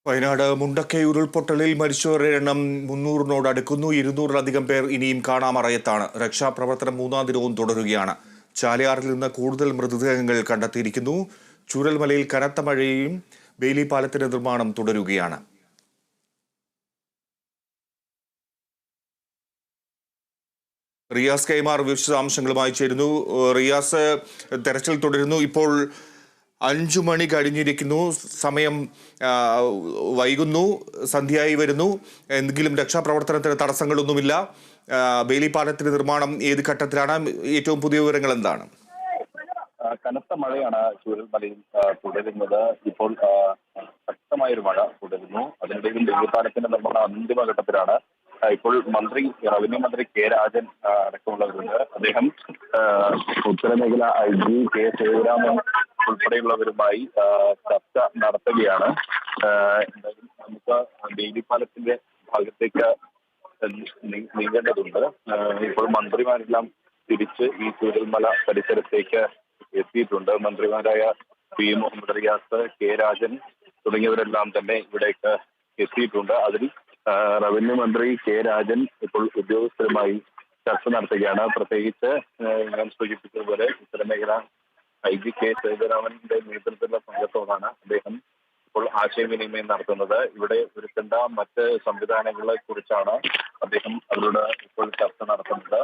വയനാട് മുണ്ടക്കൈ ഉരുൾപൊട്ടലിൽ മരിച്ചവരുടെ എണ്ണം 300-നോട് അടുക്കുന്നു. 200-ലധികം പേർ ഇനിയും കാണാമറയത്താണ്. രക്ഷാപ്രവർത്തനം മൂന്നാം ദിനവും തുടരുകയാണ്. ചാലിയാറിൽ നിന്ന് കൂടുതൽ മൃതദേഹങ്ങൾ കണ്ടെത്തിയിരിക്കുന്നു. ചൂരൽമലയിൽ കനത്ത മഴയും ബെയിലി പാലത്തിന്റെ നിർമ്മാണം തുടരുകയാണ്. റിയാസ് കൈമാർ വിശദാംശങ്ങളുമായി ചേരുന്നു. റിയാസ്, തെരച്ചിൽ തുടരുന്നു. ഇപ്പോൾ 5 മണി കഴിഞ്ഞിരിക്കുന്നു. സമയം വൈകുന്നു, സന്ധ്യയായി വരുന്നു. എന്തെങ്കിലും രക്ഷാപ്രവർത്തനത്തിന് തടസ്സങ്ങളൊന്നുമില്ല. ബെയിലി പാലത്തിന്റെ നിർമ്മാണം ഏത് ഘട്ടത്തിലാണ്? ഏറ്റവും പുതിയ വിവരങ്ങൾ എന്താണ്? കനത്ത മഴയാണ് ചൂരൽമലയിൽ തുടരുന്നത്. ഇപ്പോൾ ശക്തമായൊരു മഴ തുടരുന്നു. അതിനിടയിൽ ബെയിലി പാലത്തിന്റെ നിർമ്മാണം അന്തിമഘട്ടത്തിലാണ്. ഇപ്പോൾ റവന്യൂ മന്ത്രി കെ രാജൻ അടക്കമുള്ളവരുണ്ട്. അദ്ദേഹം ഉത്തരമേഖല IG കെ സേതുരാമൻ ഉൾപ്പെടെയുള്ളവരുമായി ചർച്ച നടത്തുകയാണ്. എന്തായാലും നമുക്ക് ബെയിലി പാലത്തിന്റെ ഭാഗത്തേക്ക് നീങ്ങേണ്ടതുണ്ട്. ഇപ്പോൾ മന്ത്രിമാരെല്ലാം തിരിച്ച് ഈ ചൂരൽമല പരിസരത്തേക്ക് എത്തിയിട്ടുണ്ട്. മന്ത്രിമാരായ പി മുഹമ്മദ് റിയാസ്, കെ രാജൻ തുടങ്ങിയവരെല്ലാം തന്നെ ഇവിടേക്ക് എത്തിയിട്ടുണ്ട്. അതിൽ റവന്യൂ മന്ത്രി കെ രാജൻ ഇപ്പോൾ ഉദ്യോഗസ്ഥരുമായി ചർച്ച നടത്തുകയാണ്. പ്രത്യേകിച്ച് ഞാൻ സൂചിപ്പിച്ചതുപോലെ ഉത്തരമേഖല IG കെ സേതുരാമന്റെ നേതൃത്വത്തിലുള്ള സംഘത്തോടാണ് അദ്ദേഹം ഇപ്പോൾ ആശയവിനിമയം നടത്തുന്നത്. ഇവിടെ ഒരുക്കേണ്ട മറ്റ് സംവിധാനങ്ങളെ കുറിച്ചാണ് അദ്ദേഹം അവരോട് ഇപ്പോൾ ചർച്ച നടത്തുന്നത്.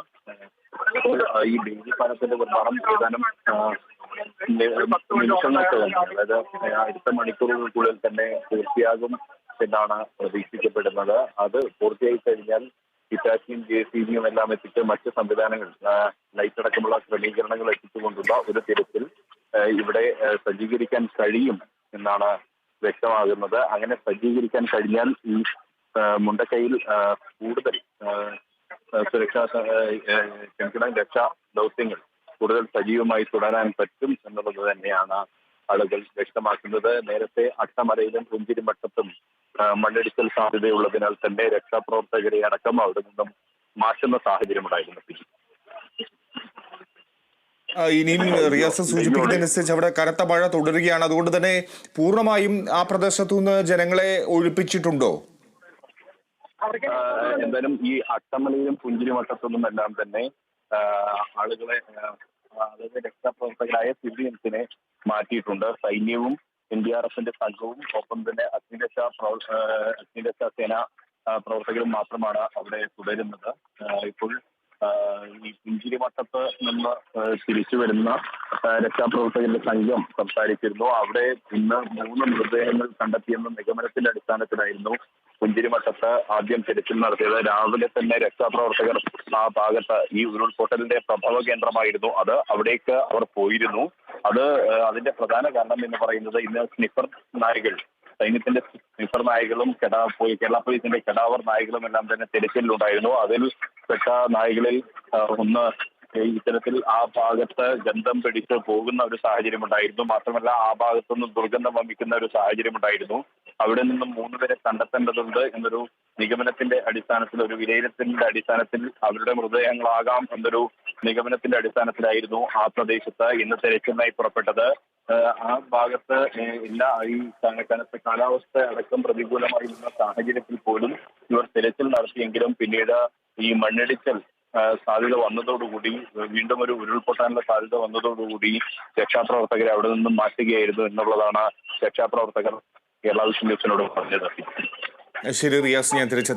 ഈ ബെയിലി പാലത്തിന്റെ നിർമ്മാണം ഏതാനും നിമിഷങ്ങൾക്ക് തന്നെ, അതായത് അടുത്ത മണിക്കൂറുകൾക്കുള്ളിൽ തന്നെ പൂർത്തിയാകും എന്നാണ് പ്രതീക്ഷിക്കപ്പെടുന്നത്. അത് പൂർത്തിയായി കഴിഞ്ഞാൽ ഹിറ്റാച്ചിയും JCBയും എല്ലാം എത്തിച്ച് മറ്റ് സംവിധാനങ്ങൾ, ലൈറ്റ് അടക്കമുള്ള ക്രമീകരണങ്ങൾ എത്തിച്ചുകൊണ്ടുള്ള ഒരു തിരച്ചിൽ ഇവിടെ സജ്ജീകരിക്കാൻ കഴിയും എന്നാണ് വ്യക്തമാകുന്നത്. അങ്ങനെ സജ്ജീകരിക്കാൻ കഴിഞ്ഞാൽ ഈ മുണ്ടക്കൈയിൽ കൂടുതൽ രക്ഷാ ദൗത്യങ്ങൾ കൂടുതൽ സജീവമായി തുടരാൻ പറ്റും എന്നുള്ളത് തന്നെയാണ് ആളുകൾ വ്യക്തമാക്കുന്നത്. നേരത്തെ അട്ടമലയിലും പുഞ്ചിരിമട്ടത്തും മണ്ണിടിച്ചിൽ സാധ്യതയുള്ളതിനാൽ തന്നെ രക്ഷാപ്രവർത്തകരെ അടക്കം അവിടെ നിന്നും മാറ്റുന്ന സാഹചര്യമുണ്ടായിരുന്നു. ഇനിയും റിയാസ് സൂചിപ്പിക്കുന്നതനുസരിച്ച് അവിടെ കനത്ത മഴ തുടരുകയാണ്. അതുകൊണ്ട് തന്നെ പൂർണ്ണമായും ആ പ്രദേശത്തുനിന്ന് ജനങ്ങളെ ഒഴിപ്പിച്ചിട്ടുണ്ടോ? എന്തായാലും ഈ അട്ടമലയിലും പുഞ്ചിരിമട്ടത്തുനിന്നും എല്ലാം തന്നെ ആളുകളെ, അതായത് രക്ഷാപ്രവർത്തകരായ സിവിലിയൻസിനെ മാറ്റിയിട്ടുണ്ട്. സൈന്യവും NDRFന്റെ സംഘവും ഒപ്പം തന്നെ അഗ്നിരക്ഷാ സേന പ്രവർത്തകരും മാത്രമാണ് അവിടെ തുടരുന്നത്. ഇപ്പോൾ ഈ പുഞ്ചിരിമട്ടത്ത് നിന്ന് തിരിച്ചു വരുന്ന രക്ഷാപ്രവർത്തകരുടെ സംഘം സംസാരിച്ചിരുന്നു. അവിടെ ഇന്ന് 3 മൃതദേഹങ്ങൾ കണ്ടെത്തിയെന്ന നിഗമനത്തിന്റെ അടിസ്ഥാനത്തിലായിരുന്നു പുഞ്ചിരിമട്ടത്ത് ആദ്യം തിരച്ചിൽ നടത്തിയത്. രാവിലെ തന്നെ രക്ഷാപ്രവർത്തകർ ആ ഭാഗത്ത്, ഈ ഉരുൾപൊട്ടലിന്റെ പ്രഭവ കേന്ദ്രമായിരുന്നു അത്, അവിടേക്ക് അവർ പോയിരുന്നു. അതിന്റെ പ്രധാന കാരണം എന്ന് പറയുന്നത് ഇന്ന് സ്നിഫർ നായകൾ, സൈന്യത്തിന്റെ സ്നിഫർ നായകളും കേരള പോലീസിന്റെ കെടാവർ നായകളും എല്ലാം തന്നെ തിരച്ചിലുണ്ടായിരുന്നു. അതിൽ പെട്ട നായകളിൽ ഒന്ന് ഇത്തരത്തിൽ ആ ഭാഗത്ത് ഗന്ധം പിടിച്ച് പോകുന്ന ഒരു സാഹചര്യം ഉണ്ടായിരുന്നു. മാത്രമല്ല ആ ഭാഗത്തുനിന്ന് ദുർഗന്ധം വമിക്കുന്ന ഒരു സാഹചര്യം ഉണ്ടായിരുന്നു. അവിടെ നിന്നും 3 പേരെ കണ്ടെത്തേണ്ടതുണ്ട് എന്നൊരു നിഗമനത്തിന്റെ അടിസ്ഥാനത്തിൽ, ഒരു വിലയിരുത്തലിന്റെ അടിസ്ഥാനത്തിൽ അവരുടെ മൃതദേഹങ്ങളാകാം എന്നൊരു നിഗമനത്തിന്റെ അടിസ്ഥാനത്തിലായിരുന്നു ആ പ്രദേശത്ത് ഇന്ന് തെരച്ചിലിനായി പുറപ്പെട്ടത്. ആ ഭാഗത്ത് ഈ കനത്ത കാലാവസ്ഥ അടക്കം പ്രതികൂലമായിരുന്ന സാഹചര്യത്തിൽ പോലും ഇവർ തെരച്ചിൽ നടത്തിയെങ്കിലും പിന്നീട് ഈ മണ്ണിടിച്ചൽ സാധ്യത വന്നതോടുകൂടി, വീണ്ടും ഒരു ഉരുൾപൊട്ടാനുള്ള സാധ്യത വന്നതോടുകൂടി രക്ഷാപ്രവർത്തകരെ അവിടെ നിന്നും മാറ്റുകയായിരുന്നു എന്നുള്ളതാണ് രക്ഷാപ്രവർത്തകർ കേരള വിഷൻ ന്യൂസിനോട് പറഞ്ഞത്. ശരി റിയാസ്, ഞാൻ തിരിച്ചെത്താം.